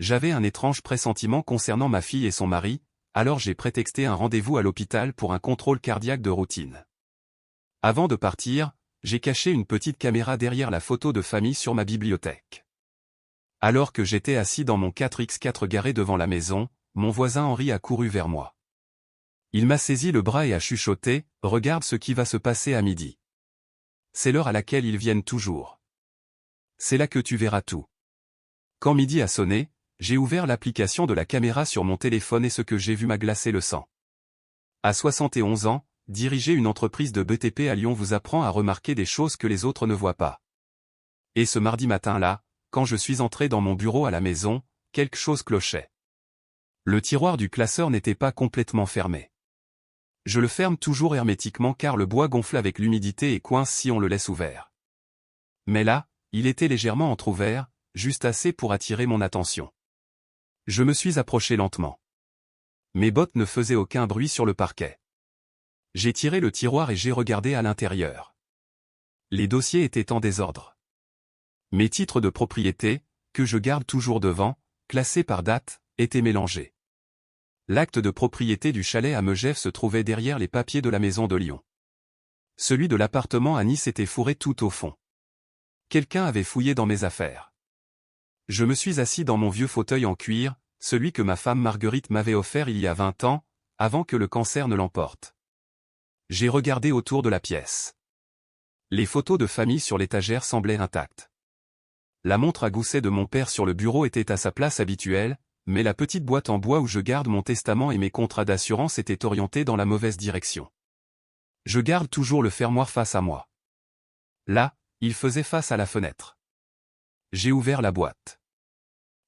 J'avais un étrange pressentiment concernant ma fille et son mari, alors j'ai prétexté un rendez-vous à l'hôpital pour un contrôle cardiaque de routine. Avant de partir, j'ai caché une petite caméra derrière la photo de famille sur ma bibliothèque. Alors que j'étais assis dans mon 4x4 garé devant la maison, mon voisin Henri a couru vers moi. Il m'a saisi le bras et a chuchoté « Regarde ce qui va se passer à midi. C'est l'heure à laquelle ils viennent toujours. C'est là que tu verras tout. » Quand midi a sonné, j'ai ouvert l'application de la caméra sur mon téléphone et ce que j'ai vu m'a glacé le sang. À 71 ans, diriger une entreprise de BTP à Lyon vous apprend à remarquer des choses que les autres ne voient pas. Et ce mardi matin-là, quand je suis entré dans mon bureau à la maison, quelque chose clochait. Le tiroir du classeur n'était pas complètement fermé. Je le ferme toujours hermétiquement car le bois gonfle avec l'humidité et coince si on le laisse ouvert. Mais là, il était légèrement entrouvert, juste assez pour attirer mon attention. Je me suis approché lentement. Mes bottes ne faisaient aucun bruit sur le parquet. J'ai tiré le tiroir et j'ai regardé à l'intérieur. Les dossiers étaient en désordre. Mes titres de propriété, que je garde toujours devant, classés par date, étaient mélangés. L'acte de propriété du chalet à Megève se trouvait derrière les papiers de la maison de Lyon. Celui de l'appartement à Nice était fourré tout au fond. Quelqu'un avait fouillé dans mes affaires. Je me suis assis dans mon vieux fauteuil en cuir, celui que ma femme Marguerite m'avait offert il y a 20 ans, avant que le cancer ne l'emporte. J'ai regardé autour de la pièce. Les photos de famille sur l'étagère semblaient intactes. La montre à gousset de mon père sur le bureau était à sa place habituelle, mais la petite boîte en bois où je garde mon testament et mes contrats d'assurance était orientée dans la mauvaise direction. Je garde toujours le fermoir face à moi. Là, il faisait face à la fenêtre. J'ai ouvert la boîte.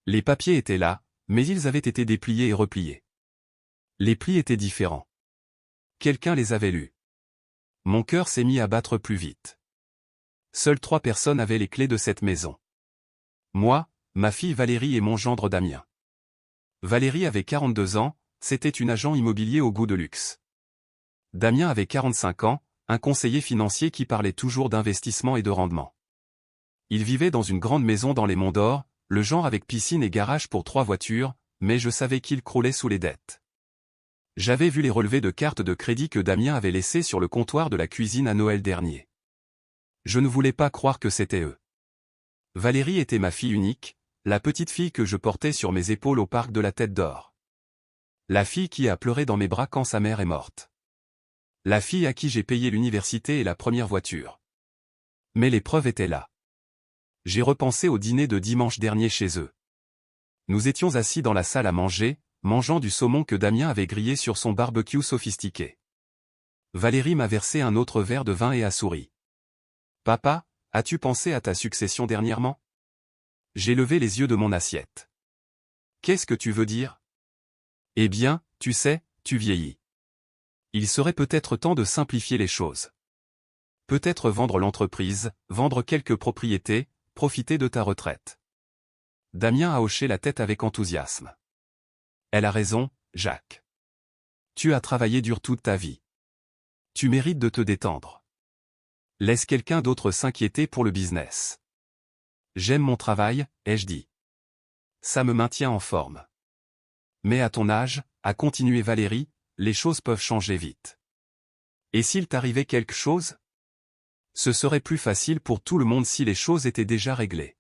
Les papiers étaient là, mais ils avaient été dépliés et repliés. Les plis étaient différents. Quelqu'un les avait lus. Mon cœur s'est mis à battre plus vite. Seules 3 personnes avaient les clés de cette maison. Moi, ma fille Valérie et mon gendre Damien. Valérie avait 42 ans, c'était une agent immobilier au goût de luxe. Damien avait 45 ans, un conseiller financier qui parlait toujours d'investissement et de rendement. Il vivait dans une grande maison dans les Monts d'Or, le genre avec piscine et garage pour 3 voitures, mais je savais qu'il croulait sous les dettes. J'avais vu les relevés de cartes de crédit que Damien avait laissés sur le comptoir de la cuisine à Noël dernier. Je ne voulais pas croire que c'était eux. Valérie était ma fille unique, la petite fille que je portais sur mes épaules au parc de la Tête d'Or. La fille qui a pleuré dans mes bras quand sa mère est morte. La fille à qui j'ai payé l'université et la première voiture. Mais les preuves étaient là. J'ai repensé au dîner de dimanche dernier chez eux. Nous étions assis dans la salle à manger, mangeant du saumon que Damien avait grillé sur son barbecue sophistiqué. Valérie m'a versé un autre verre de vin et a souri. « Papa, as-tu pensé à ta succession dernièrement ?» J'ai levé les yeux de mon assiette. « Qu'est-ce que tu veux dire ?»« Eh bien, tu sais, tu vieillis. Il serait peut-être temps de simplifier les choses. Peut-être vendre l'entreprise, vendre quelques propriétés, profiter de ta retraite. » Damien a hoché la tête avec enthousiasme. « Elle a raison, Jacques. Tu as travaillé dur toute ta vie. Tu mérites de te détendre. Laisse quelqu'un d'autre s'inquiéter pour le business. » J'aime mon travail, ai-je dit. Ça me maintient en forme. Mais à ton âge, a continué Valérie, les choses peuvent changer vite. Et s'il t'arrivait quelque chose? Ce serait plus facile pour tout le monde si les choses étaient déjà réglées.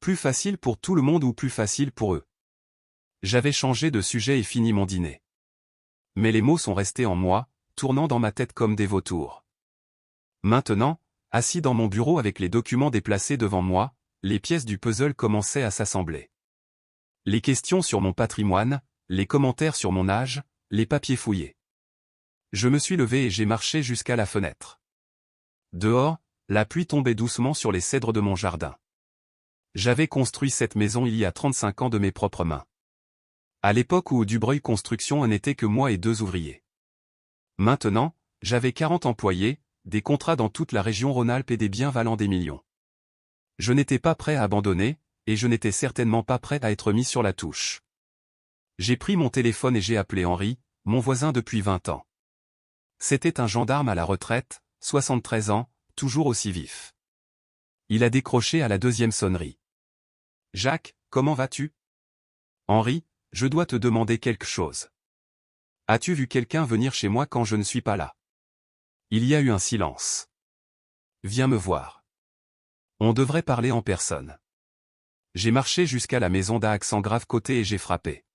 Plus facile pour tout le monde ou plus facile pour eux? J'avais changé de sujet et fini mon dîner. Mais les mots sont restés en moi, tournant dans ma tête comme des vautours. Maintenant, assis dans mon bureau avec les documents déplacés devant moi, les pièces du puzzle commençaient à s'assembler. Les questions sur mon patrimoine, les commentaires sur mon âge, les papiers fouillés. Je me suis levé et j'ai marché jusqu'à la fenêtre. Dehors, la pluie tombait doucement sur les cèdres de mon jardin. J'avais construit cette maison il y a 35 ans de mes propres mains. À l'époque où Dubreuil Construction n'était que moi et 2 ouvriers. Maintenant, j'avais 40 employés, des contrats dans toute la région Rhône-Alpes et des biens valant des millions. Je n'étais pas prêt à abandonner, et je n'étais certainement pas prêt à être mis sur la touche. J'ai pris mon téléphone et j'ai appelé Henri, mon voisin depuis 20 ans. C'était un gendarme à la retraite, 73 ans, toujours aussi vif. Il a décroché à la 2e sonnerie. « Jacques, comment vas-tu ? Henri, je dois te demander quelque chose. As-tu vu quelqu'un venir chez moi quand je ne suis pas là? Il y a eu un silence. Viens me voir. On devrait parler en personne. J'ai marché jusqu'à la maison d'un accent grave côté et j'ai frappé.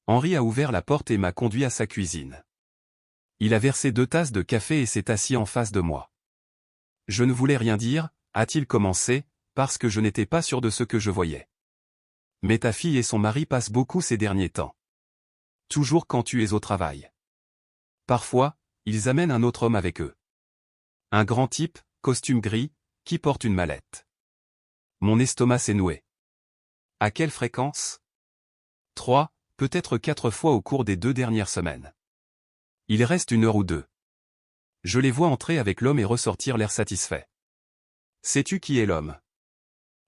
Henri a ouvert la porte et m'a conduit à sa cuisine. Il a versé 2 tasses de café et s'est assis en face de moi. Je ne voulais rien dire, a-t-il commencé, parce que je n'étais pas sûr de ce que je voyais. Mais ta fille et son mari passent beaucoup ces derniers temps. Toujours quand tu es au travail. Parfois, ils amènent un autre homme avec eux. Un grand type, costume gris, qui porte une mallette. Mon estomac s'est noué. À quelle fréquence? 3, peut-être 4 fois au cours des 2 dernières semaines. Il reste 1 heure ou 2. Je les vois entrer avec l'homme et ressortir l'air satisfait. Sais-tu qui est l'homme?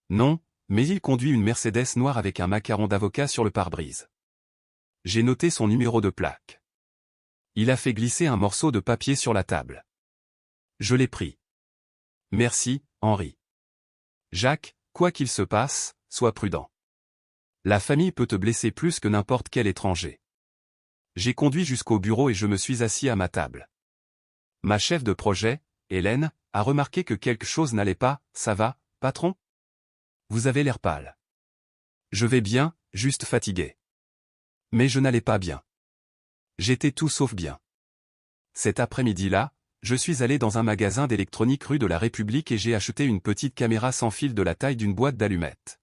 Non, mais il conduit une Mercedes noire avec un macaron d'avocat sur le pare-brise. J'ai noté son numéro de plaque. Il a fait glisser un morceau de papier sur la table. Je l'ai pris. Merci, Henri. Jacques, quoi qu'il se passe, sois prudent. La famille peut te blesser plus que n'importe quel étranger. J'ai conduit jusqu'au bureau et je me suis assis à ma table. Ma chef de projet, Hélène, a remarqué que quelque chose n'allait pas. Ça va, patron? Vous avez l'air pâle. Je vais bien, juste fatigué. Mais je n'allais pas bien. J'étais tout sauf bien. Cet après-midi-là, je suis allé dans un magasin d'électronique rue de la République et j'ai acheté une petite caméra sans fil de la taille d'une boîte d'allumettes.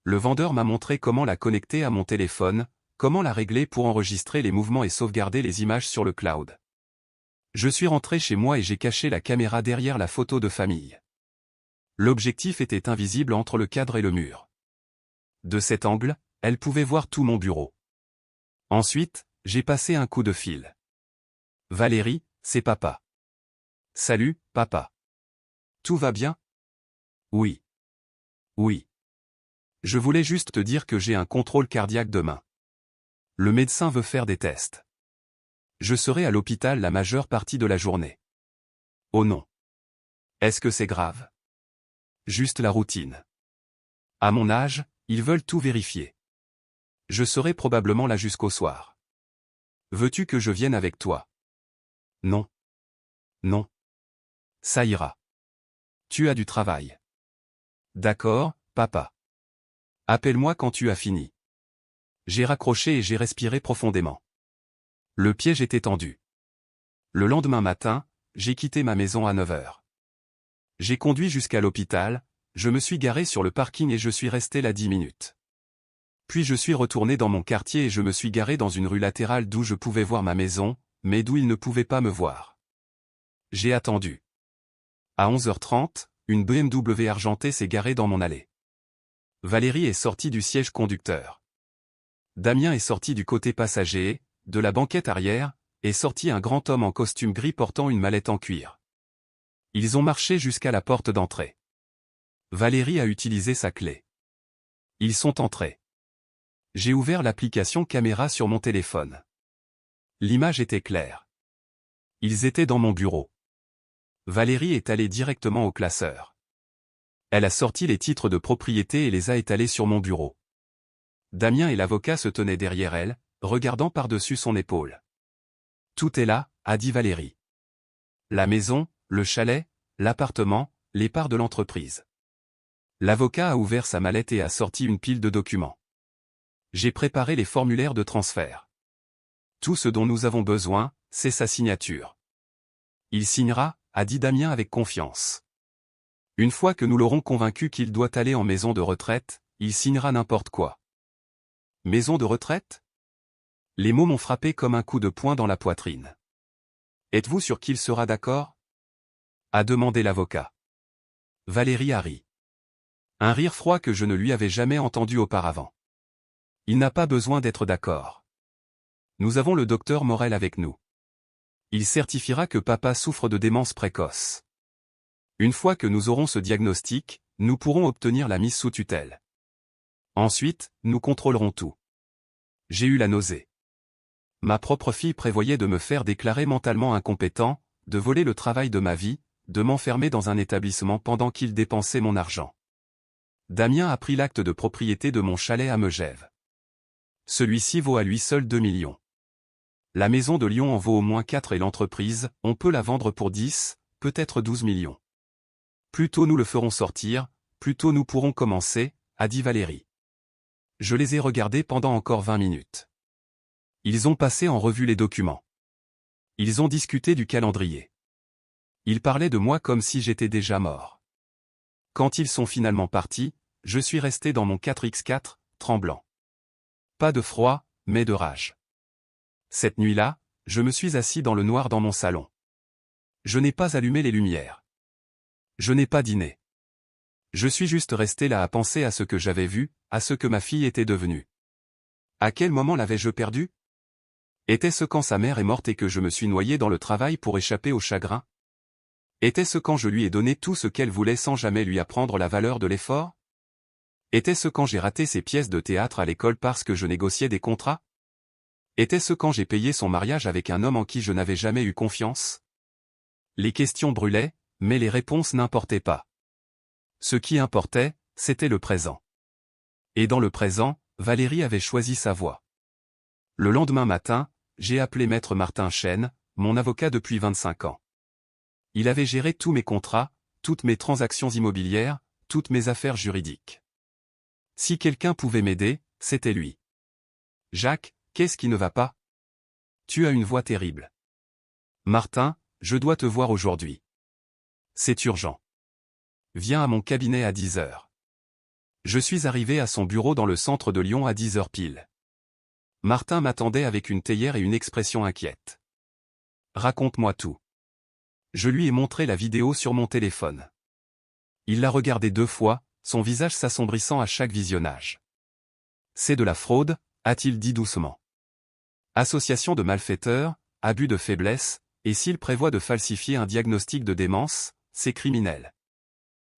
Le vendeur m'a montré comment la connecter à mon téléphone, comment la régler pour enregistrer les mouvements et sauvegarder les images sur le cloud. Je suis rentré chez moi et j'ai caché la caméra derrière la photo de famille. L'objectif était invisible entre le cadre et le mur. De cet angle, elle pouvait voir tout mon bureau. Ensuite, j'ai passé un coup de fil. Valérie, c'est papa. Salut, papa. Tout va bien? Oui. Oui. Je voulais juste te dire que j'ai un contrôle cardiaque demain. Le médecin veut faire des tests. Je serai à l'hôpital la majeure partie de la journée. Oh non. Est-ce que c'est grave? Juste la routine. À mon âge, ils veulent tout vérifier. Je serai probablement là jusqu'au soir. Veux-tu que je vienne avec toi? Non. Non. Ça ira. Tu as du travail. D'accord, papa. Appelle-moi quand tu as fini. J'ai raccroché et j'ai respiré profondément. Le piège était tendu. Le lendemain matin, j'ai quitté ma maison à 9 heures. J'ai conduit jusqu'à l'hôpital, je me suis garé sur le parking et je suis resté là 10 minutes. Puis je suis retourné dans mon quartier et je me suis garé dans une rue latérale d'où je pouvais voir ma maison, mais d'où il ne pouvait pas me voir. J'ai attendu. À 11h30, une BMW argentée s'est garée dans mon allée. Valérie est sortie du siège conducteur. Damien est sorti du côté passager, de la banquette arrière, est sorti un grand homme en costume gris portant une mallette en cuir. Ils ont marché jusqu'à la porte d'entrée. Valérie a utilisé sa clé. Ils sont entrés. J'ai ouvert l'application caméra sur mon téléphone. L'image était claire. Ils étaient dans mon bureau. Valérie est allée directement au classeur. Elle a sorti les titres de propriété et les a étalés sur mon bureau. Damien et l'avocat se tenaient derrière elle, regardant par-dessus son épaule. Tout est là, a dit Valérie. La maison, le chalet, l'appartement, les parts de l'entreprise. L'avocat a ouvert sa mallette et a sorti une pile de documents. J'ai préparé les formulaires de transfert. Tout ce dont nous avons besoin, c'est sa signature. Il signera, a dit Damien avec confiance. Une fois que nous l'aurons convaincu qu'il doit aller en maison de retraite, il signera n'importe quoi. Maison de retraite? Les mots m'ont frappé comme un coup de poing dans la poitrine. Êtes-vous sûr qu'il sera d'accord? A demandé l'avocat. Valérie a ri. Un rire froid que je ne lui avais jamais entendu auparavant. Il n'a pas besoin d'être d'accord. Nous avons le docteur Morel avec nous. Il certifiera que papa souffre de démence précoce. Une fois que nous aurons ce diagnostic, nous pourrons obtenir la mise sous tutelle. Ensuite, nous contrôlerons tout. J'ai eu la nausée. Ma propre fille prévoyait de me faire déclarer mentalement incompétent, de voler le travail de ma vie, de m'enfermer dans un établissement pendant qu'il dépensait mon argent. Damien a pris l'acte de propriété de mon chalet à Megève. Celui-ci vaut à lui seul 2 millions. La maison de Lyon en vaut au moins 4 et l'entreprise, on peut la vendre pour 10, peut-être 12 millions. Plus tôt nous le ferons sortir, plus tôt nous pourrons commencer, a dit Valérie. Je les ai regardés pendant encore 20 minutes. Ils ont passé en revue les documents. Ils ont discuté du calendrier. Ils parlaient de moi comme si j'étais déjà mort. Quand ils sont finalement partis, je suis resté dans mon 4x4, tremblant. Pas de froid, mais de rage. Cette nuit-là, je me suis assis dans le noir dans mon salon. Je n'ai pas allumé les lumières. Je n'ai pas dîné. Je suis juste resté là à penser à ce que j'avais vu, à ce que ma fille était devenue. À quel moment l'avais-je perdue? Était-ce quand sa mère est morte et que je me suis noyé dans le travail pour échapper au chagrin? Était-ce quand je lui ai donné tout ce qu'elle voulait sans jamais lui apprendre la valeur de l'effort? Était-ce quand j'ai raté ses pièces de théâtre à l'école parce que je négociais des contrats? Était-ce quand j'ai payé son mariage avec un homme en qui je n'avais jamais eu confiance? Les questions brûlaient, mais les réponses n'importaient pas. Ce qui importait, c'était le présent. Et dans le présent, Valérie avait choisi sa voie. Le lendemain matin, j'ai appelé Maître Martin Chêne, mon avocat depuis 25 ans. Il avait géré tous mes contrats, toutes mes transactions immobilières, toutes mes affaires juridiques. Si quelqu'un pouvait m'aider, c'était lui. Jacques, qu'est-ce qui ne va pas? Tu as une voix terrible. Martin, je dois te voir aujourd'hui. C'est urgent. Viens à mon cabinet à 10 heures. Je suis arrivé à son bureau dans le centre de Lyon à 10 heures pile. Martin m'attendait avec une théière et une expression inquiète. Raconte-moi tout. Je lui ai montré la vidéo sur mon téléphone. Il l'a regardée 2 fois, son visage s'assombrissant à chaque visionnage. C'est de la fraude, a-t-il dit doucement. Association de malfaiteurs, abus de faiblesse, et s'il prévoit de falsifier un diagnostic de démence, c'est criminel.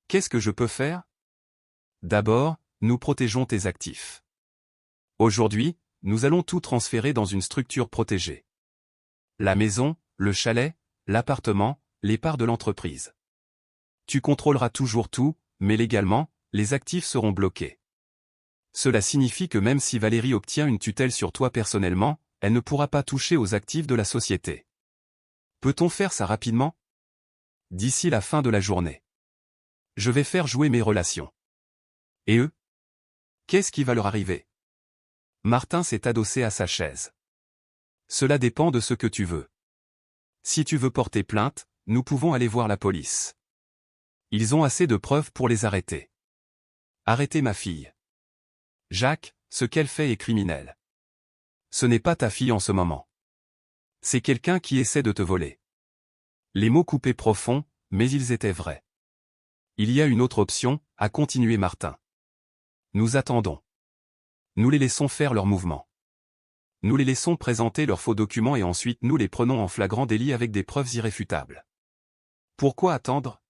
Qu'est-ce que je peux faire? D'abord, nous protégeons tes actifs. Aujourd'hui, nous allons tout transférer dans une structure protégée. La maison, le chalet, l'appartement, les parts de l'entreprise. Tu contrôleras toujours tout, mais légalement, les actifs seront bloqués. Cela signifie que même si Valérie obtient une tutelle sur toi personnellement, elle ne pourra pas toucher aux actifs de la société. Peut-on faire ça rapidement? D'ici la fin de la journée. Je vais faire jouer mes relations. Et eux? Qu'est-ce qui va leur arriver? Martin s'est adossé à sa chaise. Cela dépend de ce que tu veux. Si tu veux porter plainte, nous pouvons aller voir la police. Ils ont assez de preuves pour les arrêter. Arrêtez ma fille. Jacques, ce qu'elle fait est criminel. Ce n'est pas ta fille en ce moment. C'est quelqu'un qui essaie de te voler. Les mots coupaient profond, mais ils étaient vrais. Il y a une autre option, a continué Martin. Nous attendons. Nous les laissons faire leur mouvement. Nous les laissons présenter leurs faux documents et ensuite nous les prenons en flagrant délit avec des preuves irréfutables. Pourquoi attendre?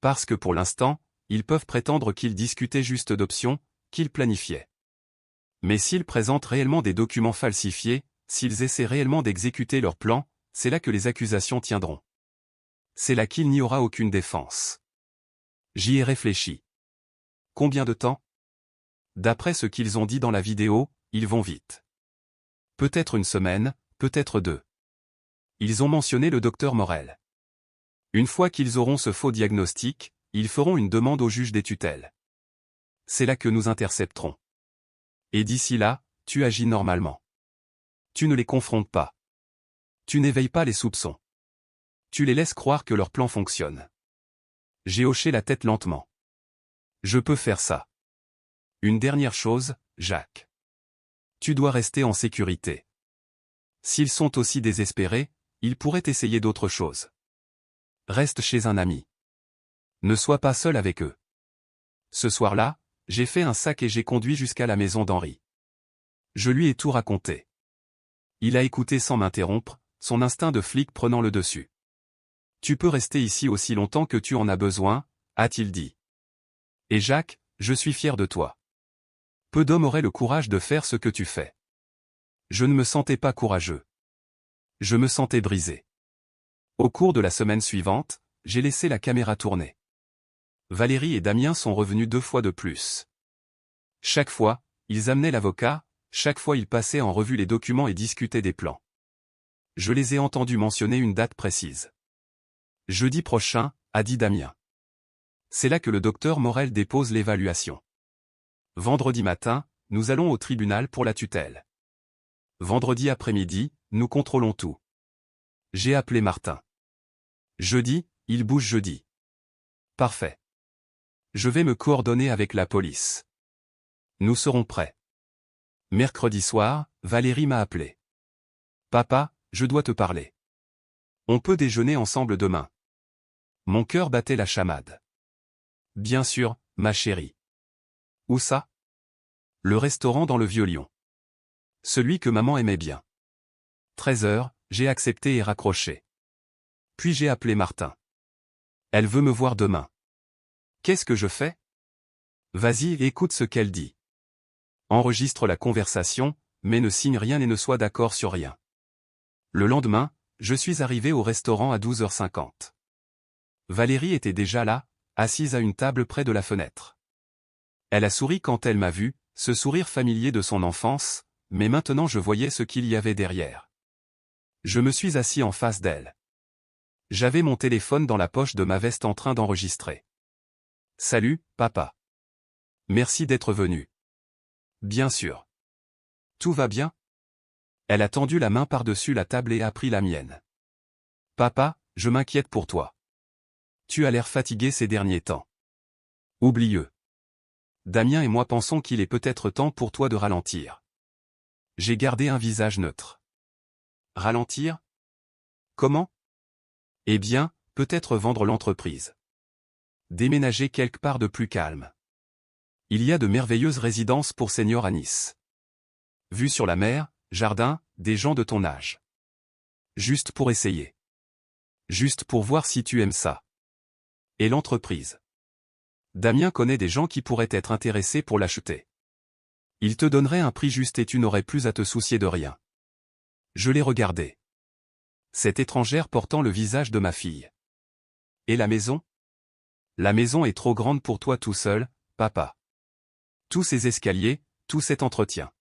Parce que pour l'instant, ils peuvent prétendre qu'ils discutaient juste d'options, qu'ils planifiaient. Mais s'ils présentent réellement des documents falsifiés, s'ils essaient réellement d'exécuter leur plan, c'est là que les accusations tiendront. C'est là qu'il n'y aura aucune défense. J'y ai réfléchi. Combien de temps? D'après ce qu'ils ont dit dans la vidéo, ils vont vite. Peut-être une semaine, peut-être 2. Ils ont mentionné le docteur Morel. Une fois qu'ils auront ce faux diagnostic, ils feront une demande au juge des tutelles. C'est là que nous intercepterons. Et d'ici là, tu agis normalement. Tu ne les confrontes pas. Tu n'éveilles pas les soupçons. Tu les laisses croire que leur plan fonctionne. J'ai hoché la tête lentement. Je peux faire ça. Une dernière chose, Jacques. Tu dois rester en sécurité. S'ils sont aussi désespérés, ils pourraient essayer d'autres choses. Reste chez un ami. Ne sois pas seul avec eux. Ce soir-là, j'ai fait un sac et j'ai conduit jusqu'à la maison d'Henri. Je lui ai tout raconté. Il a écouté sans m'interrompre, son instinct de flic prenant le dessus. Tu peux rester ici aussi longtemps que tu en as besoin, a-t-il dit. Et Jacques, je suis fier de toi. Peu d'hommes auraient le courage de faire ce que tu fais. Je ne me sentais pas courageux. Je me sentais brisé. Au cours de la semaine suivante, j'ai laissé la caméra tourner. Valérie et Damien sont revenus 2 fois de plus. Chaque fois, ils amenaient l'avocat, Chaque fois il passait en revue les documents et discutait des plans. Je les ai entendus mentionner une date précise. Jeudi prochain, a dit Damien. C'est là que le docteur Morel dépose l'évaluation. Vendredi matin, nous allons au tribunal pour la tutelle. Vendredi après-midi, nous contrôlons tout. J'ai appelé Martin. Jeudi, il bouge jeudi. Parfait. Je vais me coordonner avec la police. Nous serons prêts. Mercredi soir, Valérie m'a appelé. Papa, je dois te parler. On peut déjeuner ensemble demain. Mon cœur battait la chamade. Bien sûr, ma chérie. Où ça? Le restaurant dans le Vieux-Lyon. Celui que maman aimait bien. 13h, j'ai accepté et raccroché. Puis j'ai appelé Martin. Elle veut me voir demain. Qu'est-ce que je fais? Vas-y, écoute ce qu'elle dit. Enregistre la conversation, mais ne signe rien et ne sois d'accord sur rien. Le lendemain, je suis arrivé au restaurant à 12h50. Valérie était déjà là, assise à une table près de la fenêtre. Elle a souri quand elle m'a vu, ce sourire familier de son enfance, mais maintenant je voyais ce qu'il y avait derrière. Je me suis assis en face d'elle. J'avais mon téléphone dans la poche de ma veste en train d'enregistrer. Salut, papa. Merci d'être venu. Bien sûr. Tout va bien? Elle a tendu la main par-dessus la table et a pris la mienne. Papa, je m'inquiète pour toi. Tu as l'air fatigué ces derniers temps. Oublieux. Damien et moi pensons qu'il est peut-être temps pour toi de ralentir. J'ai gardé un visage neutre. Ralentir? Comment? Eh bien, peut-être vendre l'entreprise. Déménager quelque part de plus calme. Il y a de merveilleuses résidences pour seniors à Nice. Vue sur la mer, jardin, des gens de ton âge. Juste pour essayer. Juste pour voir si tu aimes ça. Et l'entreprise. Damien connaît des gens qui pourraient être intéressés pour l'acheter. Il te donnerait un prix juste et tu n'aurais plus à te soucier de rien. Je l'ai regardé. Cette étrangère portant le visage de ma fille. Et la maison? La maison est trop grande pour toi tout seul, papa. Tous ces escaliers, tout cet entretien.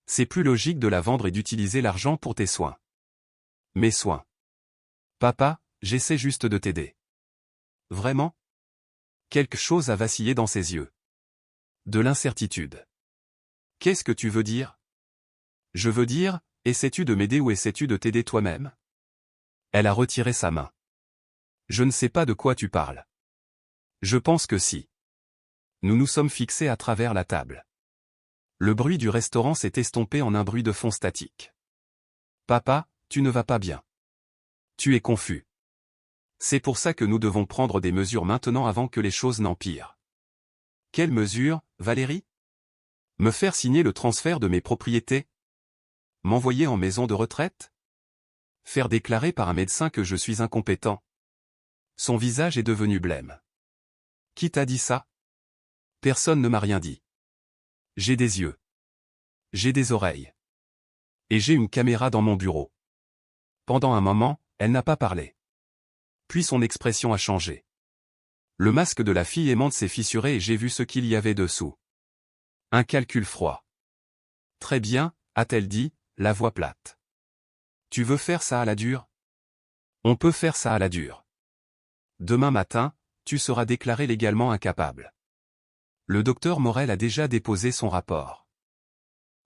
C'est plus logique de la vendre et d'utiliser l'argent pour tes soins. Mes soins. Papa, j'essaie juste de t'aider. Vraiment? Quelque chose a vacillé dans ses yeux. De l'incertitude. Qu'est-ce que tu veux dire? Je veux dire, essaies-tu de m'aider ou essaies-tu de t'aider toi-même? Elle a retiré sa main. Je ne sais pas de quoi tu parles. Je pense que si. Nous nous sommes fixés à travers la table. Le bruit du restaurant s'est estompé en un bruit de fond statique. Papa, tu ne vas pas bien. Tu es confus. C'est pour ça que nous devons prendre des mesures maintenant avant que les choses n'empirent. Quelles mesures, Valérie? Me faire signer le transfert de mes propriétés? M'envoyer en maison de retraite? Faire déclarer par un médecin que je suis incompétent? Son visage est devenu blême. Qui t'a dit ça? Personne ne m'a rien dit. J'ai des yeux. J'ai des oreilles. Et j'ai une caméra dans mon bureau. Pendant un moment, elle n'a pas parlé. Puis son expression a changé. Le masque de la fille aimante s'est fissuré et j'ai vu ce qu'il y avait dessous. Un calcul froid. Très bien, a-t-elle dit, la voix plate. Tu veux faire ça à la dure? On peut faire ça à la dure. Demain matin, tu seras déclaré légalement incapable. Le docteur Morel a déjà déposé son rapport.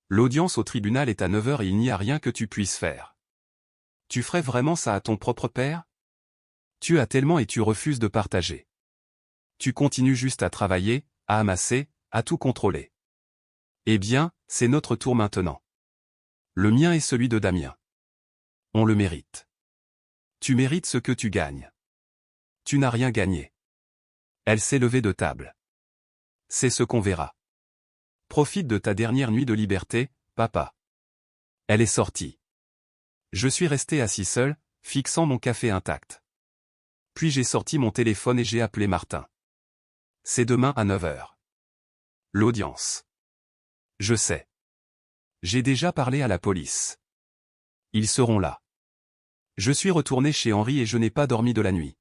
L'audience au tribunal est à 9h et il n'y a rien que tu puisses faire. Tu ferais vraiment ça à ton propre père? Tu as tellement et tu refuses de partager. Tu continues juste à travailler, à amasser, à tout contrôler. Eh bien, c'est notre tour maintenant. Le mien et celui de Damien. On le mérite. Tu mérites ce que tu gagnes. Tu n'as rien gagné. Elle s'est levée de table. C'est ce qu'on verra. Profite de ta dernière nuit de liberté, papa. Elle est sortie. Je suis resté assis seul, fixant mon café intact. Puis j'ai sorti mon téléphone et j'ai appelé Martin. C'est demain à 9h. L'audience. Je sais. J'ai déjà parlé à la police. Ils seront là. Je suis retourné chez Henri et je n'ai pas dormi de la nuit.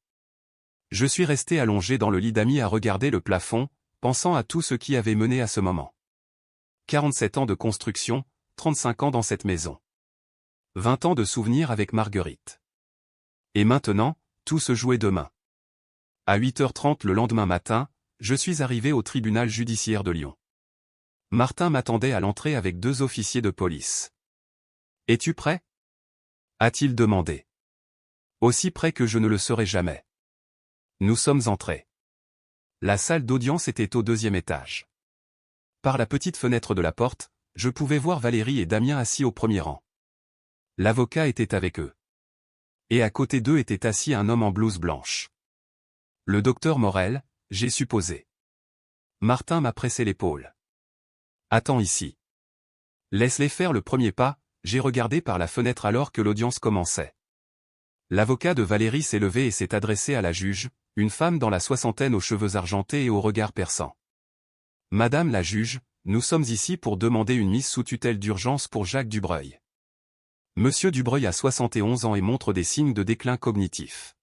Je suis resté allongé dans le lit d'Amy à regarder le plafond, pensant à tout ce qui avait mené à ce moment. 47 ans de construction, 35 ans dans cette maison. 20 ans de souvenirs avec Marguerite. Et maintenant, tout se jouait demain. À 8h30 le lendemain matin, je suis arrivé au tribunal judiciaire de Lyon. Martin m'attendait à l'entrée avec 2 officiers de police. « Es-tu prêt ?» a-t-il demandé. Aussi prêt que je ne le serai jamais. Nous sommes entrés. La salle d'audience était au 2e étage. Par la petite fenêtre de la porte, je pouvais voir Valérie et Damien assis au premier rang. L'avocat était avec eux. Et à côté d'eux était assis un homme en blouse blanche. Le docteur Morel, j'ai supposé. Martin m'a pressé l'épaule. Attends ici. Laisse-les faire le premier pas, j'ai regardé par la fenêtre alors que l'audience commençait. L'avocat de Valérie s'est levé et s'est adressé à la juge, une femme dans la soixantaine aux cheveux argentés et au regard perçant. Madame la juge, nous sommes ici pour demander une mise sous tutelle d'urgence pour Jacques Dubreuil. Monsieur Dubreuil a 71 ans et montre des signes de déclin cognitif.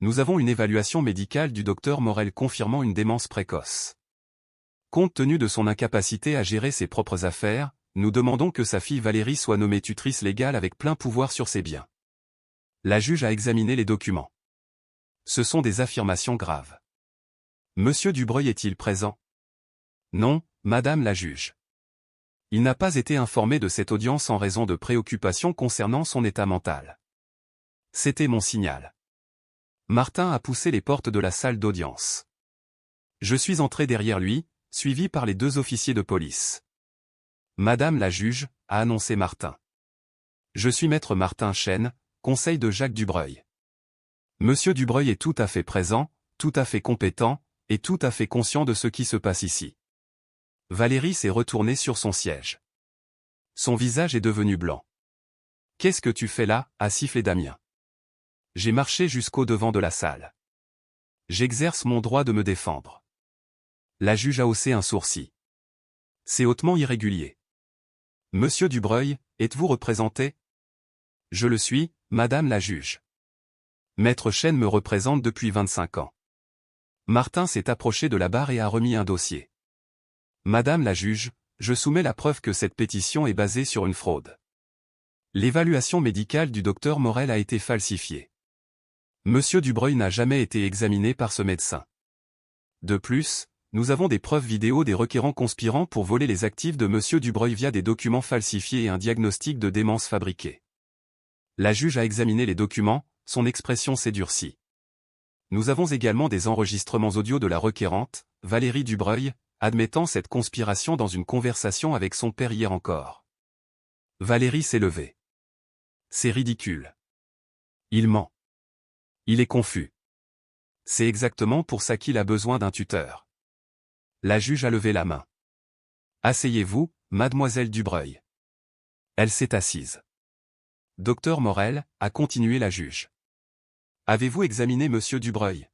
Nous avons une évaluation médicale du docteur Morel confirmant une démence précoce. Compte tenu de son incapacité à gérer ses propres affaires, nous demandons que sa fille Valérie soit nommée tutrice légale avec plein pouvoir sur ses biens. La juge a examiné les documents. Ce sont des affirmations graves. Monsieur Dubreuil est-il présent? Non, madame la juge. Il n'a pas été informé de cette audience en raison de préoccupations concernant son état mental. C'était mon signal. Martin a poussé les portes de la salle d'audience. Je suis entré derrière lui, suivi par les 2 officiers de police. Madame la juge, a annoncé Martin. Je suis maître Martin Chêne, conseil de Jacques Dubreuil. Monsieur Dubreuil est tout à fait présent, tout à fait compétent, et tout à fait conscient de ce qui se passe ici. Valérie s'est retournée sur son siège. Son visage est devenu blanc. « Qu'est-ce que tu fais là ?» a sifflé Damien. J'ai marché jusqu'au devant de la salle. J'exerce mon droit de me défendre. La juge a haussé un sourcil. C'est hautement irrégulier. Monsieur Dubreuil, êtes-vous représenté? Je le suis, madame la juge. Maître Chêne me représente depuis 25 ans. Martin s'est approché de la barre et a remis un dossier. Madame la juge, je soumets la preuve que cette pétition est basée sur une fraude. L'évaluation médicale du docteur Morel a été falsifiée. Monsieur Dubreuil n'a jamais été examiné par ce médecin. De plus, nous avons des preuves vidéo des requérants conspirant pour voler les actifs de Monsieur Dubreuil via des documents falsifiés et un diagnostic de démence fabriqué. La juge a examiné les documents, son expression s'est durcie. Nous avons également des enregistrements audio de la requérante, Valérie Dubreuil, admettant cette conspiration dans une conversation avec son père hier encore. Valérie s'est levée. C'est ridicule. Il ment. Il est confus. C'est exactement pour ça qu'il a besoin d'un tuteur. La juge a levé la main. Asseyez-vous, mademoiselle Dubreuil. Elle s'est assise. Docteur Morel, a continué la juge. Avez-vous examiné monsieur Dubreuil?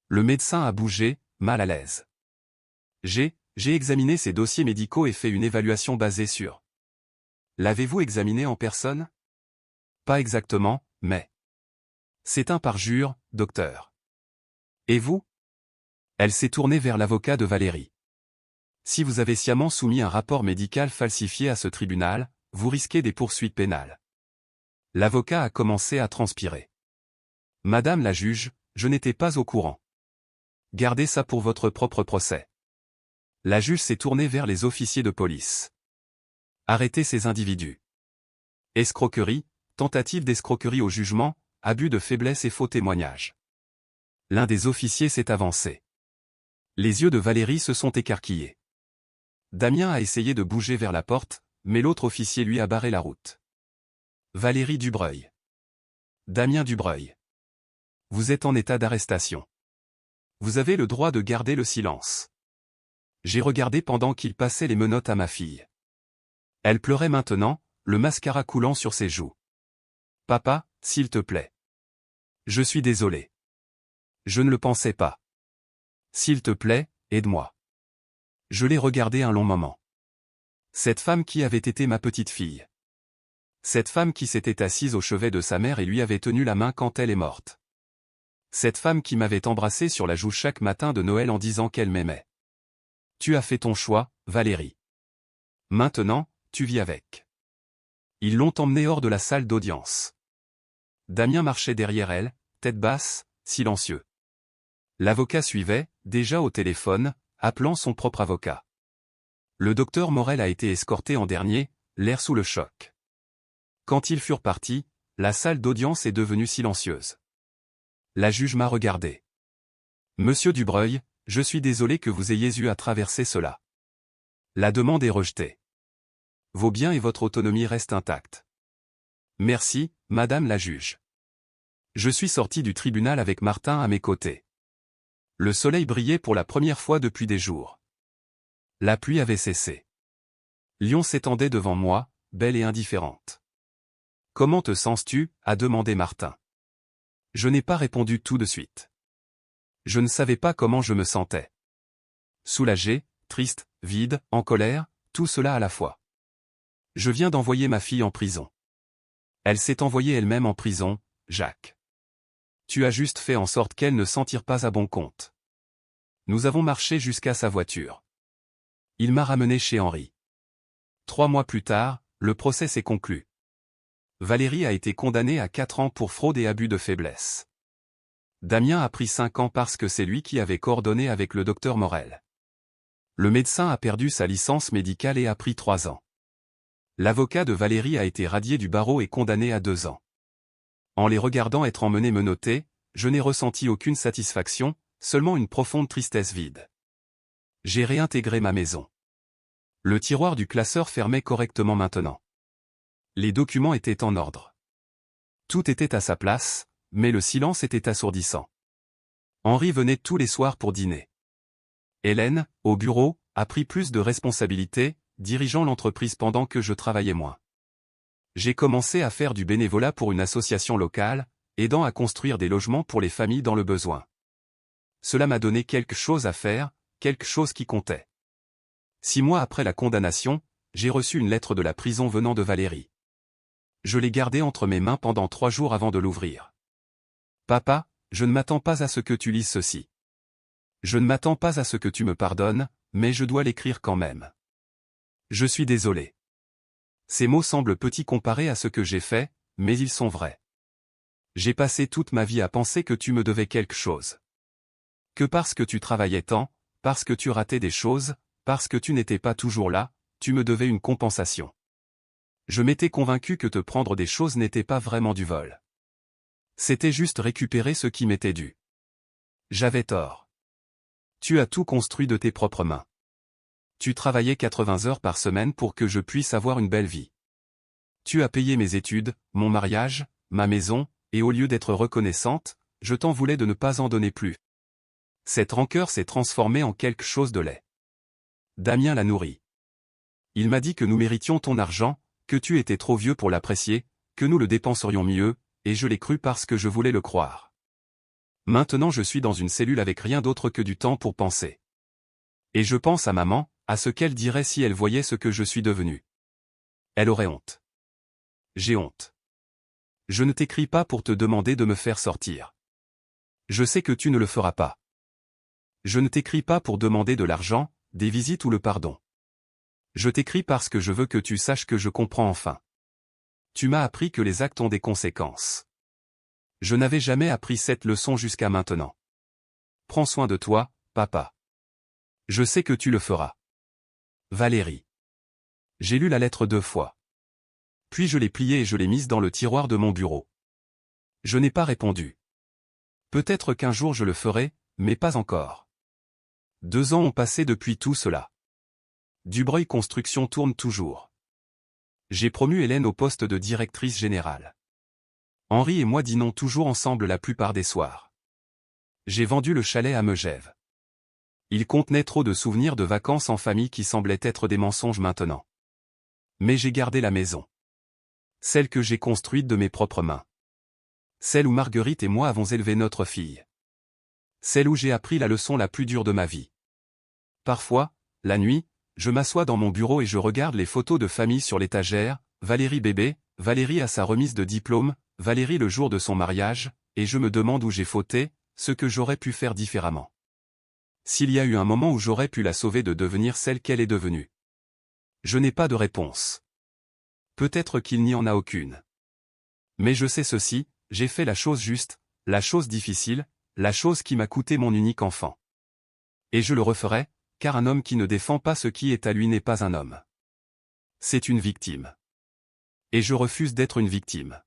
Le médecin a bougé, mal à l'aise. J'ai examiné ses dossiers médicaux et fait une évaluation basée sur. L'avez-vous examiné en personne? Pas exactement, mais. C'est un parjure, docteur. Et vous? Elle s'est tournée vers l'avocat de Valérie. Si vous avez sciemment soumis un rapport médical falsifié à ce tribunal, vous risquez des poursuites pénales. L'avocat a commencé à transpirer. Madame la juge, je n'étais pas au courant. Gardez ça pour votre propre procès. La juge s'est tournée vers les officiers de police. Arrêtez ces individus. Escroquerie, tentative d'escroquerie au jugement, abus de faiblesse et faux témoignage. L'un des officiers s'est avancé. Les yeux de Valérie se sont écarquillés. Damien a essayé de bouger vers la porte, mais l'autre officier lui a barré la route. Valérie Dubreuil. Damien Dubreuil. Vous êtes en état d'arrestation. Vous avez le droit de garder le silence. J'ai regardé pendant qu'il passait les menottes à ma fille. Elle pleurait maintenant, le mascara coulant sur ses joues. Papa, s'il te plaît. Je suis désolé. Je ne le pensais pas. S'il te plaît, aide-moi. Je l'ai regardé un long moment. Cette femme qui avait été ma petite fille. Cette femme qui s'était assise au chevet de sa mère et lui avait tenu la main quand elle est morte. Cette femme qui m'avait embrassé sur la joue chaque matin de Noël en disant qu'elle m'aimait. Tu as fait ton choix, Valérie. Maintenant, tu vis avec. Ils l'ont emmenée hors de la salle d'audience. Damien marchait derrière elle, tête basse, silencieux. L'avocat suivait, déjà au téléphone, appelant son propre avocat. Le docteur Morel a été escorté en dernier, l'air sous le choc. Quand ils furent partis, la salle d'audience est devenue silencieuse. La juge m'a regardé. Monsieur Dubreuil, je suis désolé que vous ayez eu à traverser cela. La demande est rejetée. Vos biens et votre autonomie restent intacts. Merci, madame la juge. Je suis sorti du tribunal avec Martin à mes côtés. Le soleil brillait pour la première fois depuis des jours. La pluie avait cessé. Lyon s'étendait devant moi, belle et indifférente. Comment te sens-tu ? A demandé Martin. Je n'ai pas répondu tout de suite. Je ne savais pas comment je me sentais. Soulagé, triste, vide, en colère, tout cela à la fois. Je viens d'envoyer ma fille en prison. Elle s'est envoyée elle-même en prison, Jacques. Tu as juste fait en sorte qu'elle ne s'en tire pas à bon compte. Nous avons marché jusqu'à sa voiture. Il m'a ramené chez Henri. 3 mois plus tard, le procès s'est conclu. Valérie a été condamnée à 4 ans pour fraude et abus de faiblesse. Damien a pris 5 ans parce que c'est lui qui avait coordonné avec le docteur Morel. Le médecin a perdu sa licence médicale et a pris 3 ans. L'avocat de Valérie a été radié du barreau et condamné à 2 ans. En les regardant être emmenés menottés, je n'ai ressenti aucune satisfaction, seulement une profonde tristesse vide. J'ai réintégré ma maison. Le tiroir du classeur fermait correctement maintenant. Les documents étaient en ordre. Tout était à sa place, mais le silence était assourdissant. Henri venait tous les soirs pour dîner. Hélène, au bureau, a pris plus de responsabilités, dirigeant l'entreprise pendant que je travaillais moins. J'ai commencé à faire du bénévolat pour une association locale, aidant à construire des logements pour les familles dans le besoin. Cela m'a donné quelque chose à faire, quelque chose qui comptait. 6 mois après la condamnation, j'ai reçu une lettre de la prison venant de Valérie. Je l'ai gardée entre mes mains pendant 3 jours avant de l'ouvrir. Papa, je ne m'attends pas à ce que tu lises ceci. Je ne m'attends pas à ce que tu me pardonnes, mais je dois l'écrire quand même. Je suis désolé. Ces mots semblent petits comparés à ce que j'ai fait, mais ils sont vrais. J'ai passé toute ma vie à penser que tu me devais quelque chose. Que parce que tu travaillais tant, parce que tu ratais des choses, parce que tu n'étais pas toujours là, tu me devais une compensation. Je m'étais convaincu que te prendre des choses n'était pas vraiment du vol. C'était juste récupérer ce qui m'était dû. J'avais tort. Tu as tout construit de tes propres mains. Tu travaillais 80 heures par semaine pour que je puisse avoir une belle vie. Tu as payé mes études, mon mariage, ma maison, et au lieu d'être reconnaissante, je t'en voulais de ne pas en donner plus. Cette rancœur s'est transformée en quelque chose de laid. Damien l'a nourri. Il m'a dit que nous méritions ton argent, que tu étais trop vieux pour l'apprécier, que nous le dépenserions mieux, et je l'ai cru parce que je voulais le croire. Maintenant je suis dans une cellule avec rien d'autre que du temps pour penser. Et je pense à maman, à ce qu'elle dirait si elle voyait ce que je suis devenu. Elle aurait honte. J'ai honte. Je ne t'écris pas pour te demander de me faire sortir. Je sais que tu ne le feras pas. Je ne t'écris pas pour demander de l'argent, des visites ou le pardon. Je t'écris parce que je veux que tu saches que je comprends enfin. Tu m'as appris que les actes ont des conséquences. Je n'avais jamais appris cette leçon jusqu'à maintenant. Prends soin de toi, papa. Je sais que tu le feras. Valérie. J'ai lu la lettre 2 fois. Puis je l'ai pliée et je l'ai mise dans le tiroir de mon bureau. Je n'ai pas répondu. Peut-être qu'un jour je le ferai, mais pas encore. 2 ans ont passé depuis tout cela. Dubreuil Construction tourne toujours. J'ai promu Hélène au poste de directrice générale. Henri et moi dînons toujours ensemble la plupart des soirs. J'ai vendu le chalet à Megève. Il contenait trop de souvenirs de vacances en famille qui semblaient être des mensonges maintenant. Mais j'ai gardé la maison. Celle que j'ai construite de mes propres mains. Celle où Marguerite et moi avons élevé notre fille. Celle où j'ai appris la leçon la plus dure de ma vie. Parfois, la nuit, je m'assois dans mon bureau et je regarde les photos de famille sur l'étagère, Valérie bébé, Valérie à sa remise de diplôme, Valérie le jour de son mariage, et je me demande où j'ai fauté, ce que j'aurais pu faire différemment. S'il y a eu un moment où j'aurais pu la sauver de devenir celle qu'elle est devenue. Je n'ai pas de réponse. Peut-être qu'il n'y en a aucune. Mais je sais ceci, j'ai fait la chose juste, la chose difficile, la chose qui m'a coûté mon unique enfant. Et je le referai, car un homme qui ne défend pas ce qui est à lui n'est pas un homme. C'est une victime. Et je refuse d'être une victime.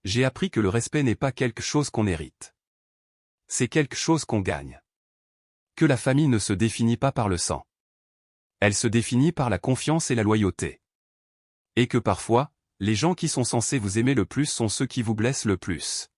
J'ai appris que le respect n'est pas quelque chose qu'on hérite. C'est quelque chose qu'on gagne. Que la famille ne se définit pas par le sang. Elle se définit par la confiance et la loyauté. Et que parfois, les gens qui sont censés vous aimer le plus sont ceux qui vous blessent le plus.